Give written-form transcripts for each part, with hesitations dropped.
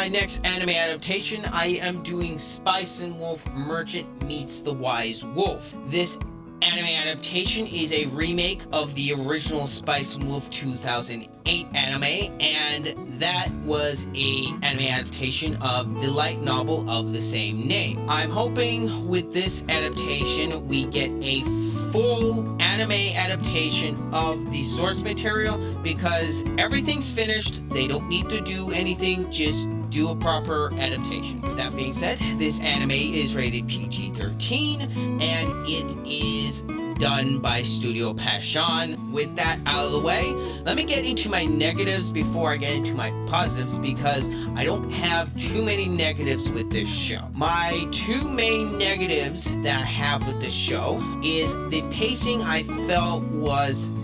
my next anime adaptation, I am doing Spice and Wolf Merchant Meets the Wise Wolf. This anime adaptation is a remake of the original Spice and Wolf 2008 anime, and that was a anime adaptation of the light novel of the same name. I'm hoping with this adaptation we get a full anime adaptation of the source material, because everything's finished. They don't need to do anything, just do a proper adaptation. With that being said, this anime is rated PG-13 and it is done by Studio Passion. With that out of the way, let me get into my negatives before I get into my positives, because I don't have too many negatives with this show. My two main negatives that I have with this show is the pacing. I felt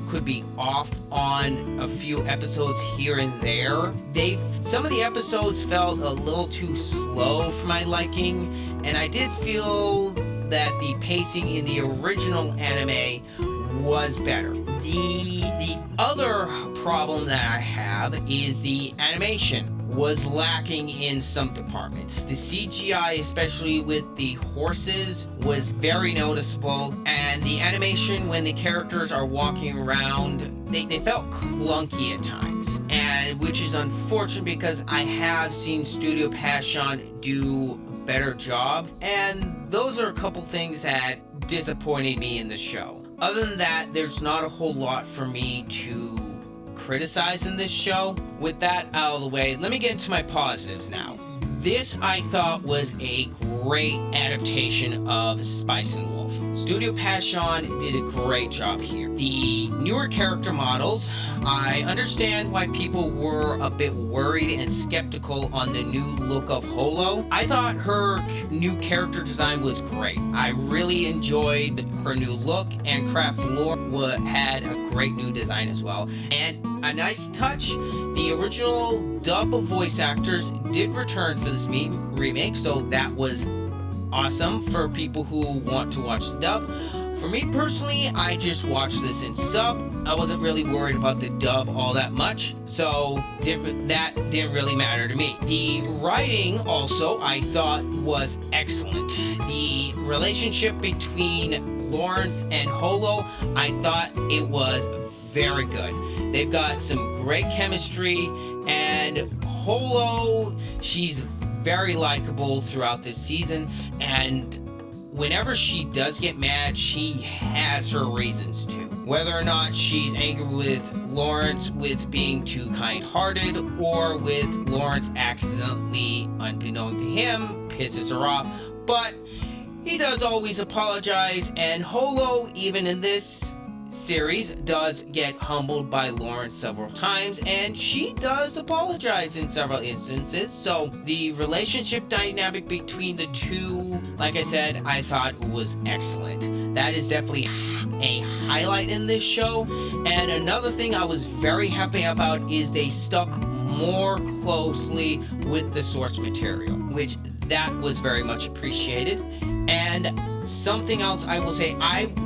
could be off on a few episodes here and there. Some of the episodes felt a little too slow for my liking, and I did feel that the pacing in the original anime was better. The other problem that I have is the animation was lacking in some departments. The CGI, especially with the horses, was very noticeable, and the animation when the characters are walking around, they felt clunky at times, and which is unfortunate because I have seen Studio Passion do a better job, and those are a couple things that disappointed me in the show. Other than that, there's not a whole lot for me to criticize in this show. With that out of the way, let me get into my positives now. This I thought was a great adaptation of Spice and Wolf. Studio Passion did a great job here. The newer character models, I understand why people were a bit worried and skeptical on the new look of Holo. I thought her new character design was great. I really enjoyed her new look, and Craft Lore had a great new design as well. And a nice touch, the original dub of voice actors did return for this remake, so that was awesome for people who want to watch the dub. For me personally, I just watched this in sub. I wasn't really worried about the dub all that much, so that didn't really matter to me. The writing also I thought was excellent. The relationship between Lawrence and Holo, I thought it was very good. They've got some great chemistry, and Holo, she's very likable throughout this season, and whenever she does get mad, she has her reasons to. Whether or not she's angry with Lawrence with being too kind-hearted, or with Lawrence accidentally, unbeknown to him, pisses her off, but he does always apologize, and Holo, even in this series, does get humbled by Lawrence several times, and she does apologize in several instances. So the relationship dynamic between the two, like I said, I thought was excellent. That is definitely a highlight in this show. And another thing I was very happy about is they stuck more closely with the source material, which that was very much appreciated. And something else I will say,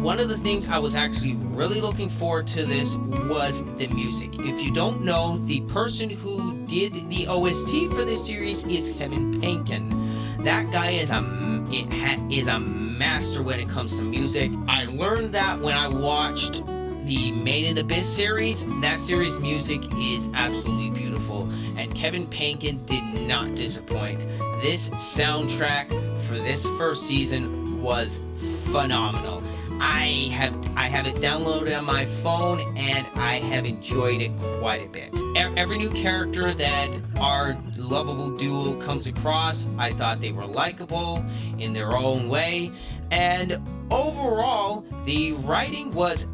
one of the things I was actually really looking forward to this was the music. If you don't know, the person who did the OST for this series is Kevin Penkin. That guy is a master when it comes to music. I learned that when I watched the Made in Abyss series. That series' music is absolutely beautiful, and Kevin Penkin did not disappoint. This soundtrack for this first season was phenomenal. I have it downloaded on my phone, and I have enjoyed it quite a bit. Every new character that our lovable duo comes across, I thought they were likable in their own way, and overall, the writing was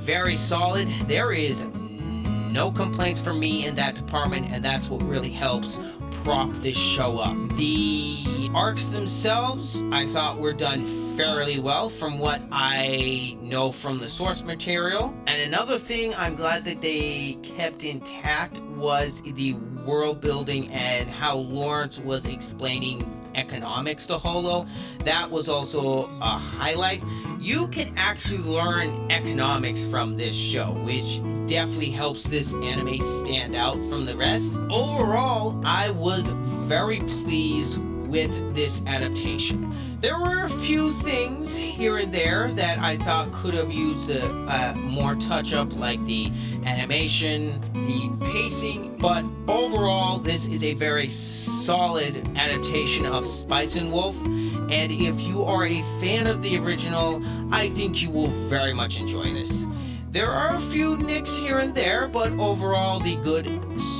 very solid. There is no complaints from me in that department, and that's what really helps prop this show up. The arcs themselves, I thought were done fairly well from what I know from the source material. And another thing I'm glad that they kept intact was the world building and how Lawrence was explaining economics to Holo. That was also a highlight. You can actually learn economics from this show, which definitely helps this anime stand out from the rest. Overall, I was very pleased with this adaptation. There were a few things here and there that I thought could have used a more touch-up, like the animation, the pacing, but overall, this is a very solid adaptation of Spice and Wolf, and if you are a fan of the original, I think you will very much enjoy this. There are a few nicks here and there, but overall, the good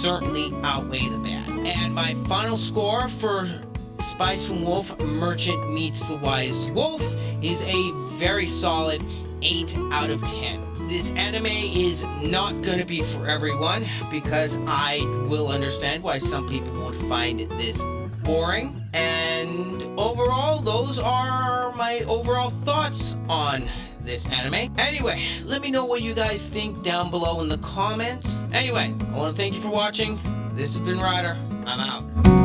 certainly outweigh the bad. And my final score for Spice and Wolf Merchant Meets the Wise Wolf is a very solid 8 out of 10. This anime is not going to be for everyone, because I will understand why some people would find this boring. And overall, those are my overall thoughts on this anime. Anyway, let me know what you guys think down below in the comments. Anyway, I want to thank you for watching. This has been Ryder. I'm out.